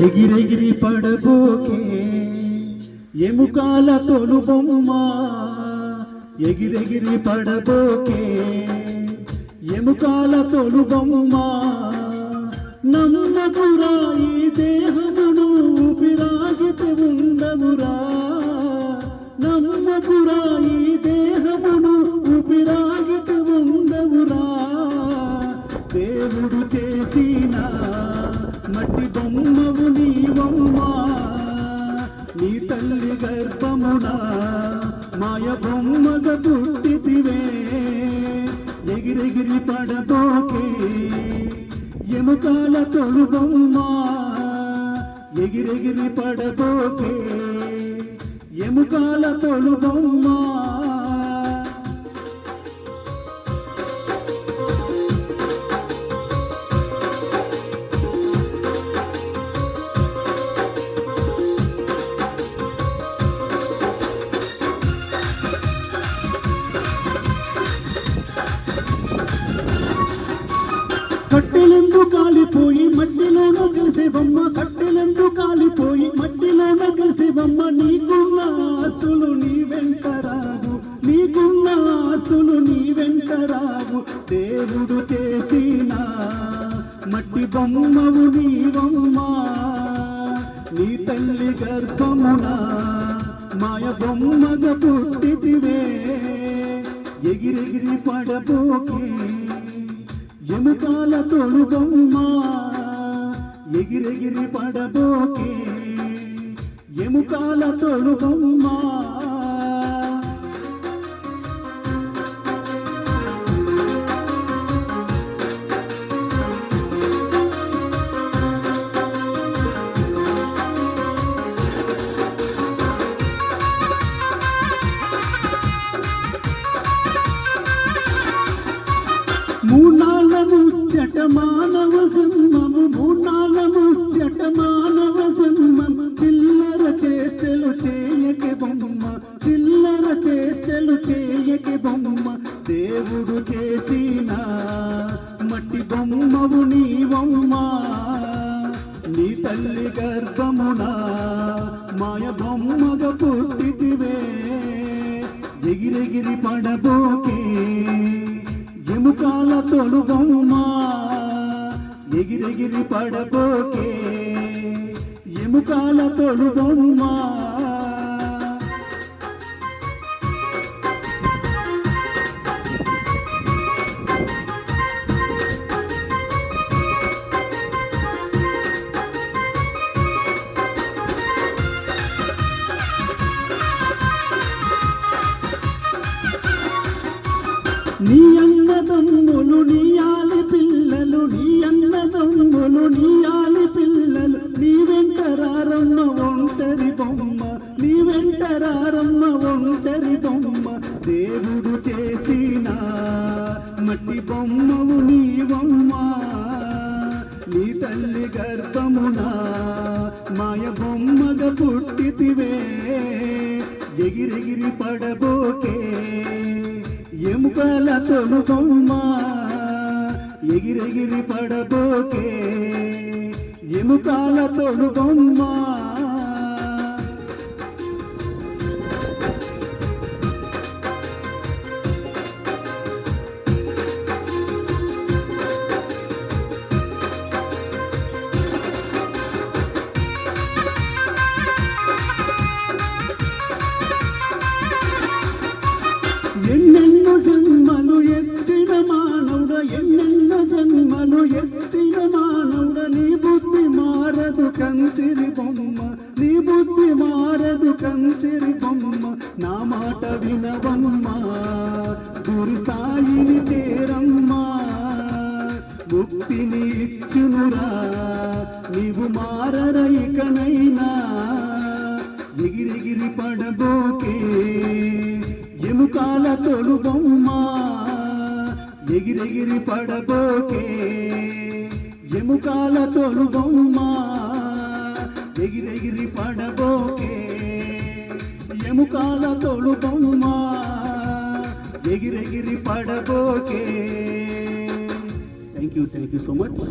ఎగిరెగిరి పడబోకే ఎముకాల తొలు బొమ్మ, ఎగిరెగిరి పడబోకే ఎముకాల తొలు బొమ్మ. నమ్మకురా ఈ దేహమును ఊపిరాగితే ఉండమురా, నమ్మకురా ఈ దేహమును ఊపిరాగితే ఉండమురా. దేవుడు చేసిన మట్టి బొమ్మవు నీవమ్మా, నీ తల్లి గర్భమున మాయ బొమ్మగా పుట్టితివే. ఎగిరెగిరి పడబోకే ఎముకాల తొలు బొమ్మ, ఎగిరెగిరి పడబోకే ఎముకాల తొలు బొమ్మ. కట్టెలెందు కాలిపోయి మట్టిలోన కలిసేవమ్మ, కట్టెలెందు కాలిపోయి మట్టిలోన కలిసేవమ్మ. నీకున్న ఆస్తులు నీ వెంట రావు, నీకున్న ఆస్తులు నీ వెంట రావు. దేవుడు చేసిన మట్టి బొమ్మవు నీవమ్మ, నీ తల్లి గర్భమున మాయ బొమ్మగా పుట్టితివే. ఎగిరెగిరి పడబోకే ఎముకాల తొలు బొమ్మ, ఎగిరెగిరి పడబోకే ఎముకాల తొలు బొమ్మ. మూనాళ్ళ ముచ్చట మానవ జన్మము, మూనాళ్ళ ముచ్చట మానవ జన్మము. చిల్లర చేష్టలు చేయకే బొమ్మ, చిల్లర చేష్టలు చేయకే బొమ్మ. దేవుడు చేసిన మట్టి బొమ్మవు నీవమ్మ, నీ తల్లి గర్భమున మాయ బొమ్మగా పుట్టితివే. ఎగిరెగిరి పడబోకే ఎముకాల తొలు బొమ్మ, ఎగిరెగిరి పడబోకే ఎముకాల తొలు బొమ్మ. నీ అన్నదమ్ములు నీయాలి పిల్లలు, నీ అన్నదమ్ములు నీయాలి పిల్లలు. నీ వెంట రారమ్మ ఒంటరి బొమ్మ, నీ వెంట రారమ్మ ఒంటరి బొమ్మ. దేవుడు చేసిన మట్టి బొమ్మవు నీవమ్మ, నీ తల్లి గర్భమున మాయ బొమ్మగా పుట్టితివే. ఎగిరెగిరి పడబోకే ఎముకాల తొలు బొమ్మ, ఎగిరెగిరి పడబోకే ఎముకాల తొలు బొమ్మ. ఎన్నెన్నో జన్మలు ఎత్తిన మానవుడ, ఎన్నెన్నో జన్మలు ఎత్తిన మానవుడ. నీ బుద్ధి మారదు కంతిరి బొమ్మ, నీ బుద్ధి మారదు కంతిరి బొమ్మ. నా మాట వినవమ్మ, గురు సాయిని చేరమ్మా, ముక్తిని ఇచ్చునురా నీవు మారర ఇకనైనా. ఎగిరెగిరి పడబోకే ఎముకాల తొలు బొమ్మ, ఎగిరెగిరి పడబోకే ఎముకాల తొలు బొమ్మ, ఎగిరెగిరి పడబోకే ఎముకాల తొలు బొమ్మ, ఎగిరెగిరి పడబోకే. Thank you so much.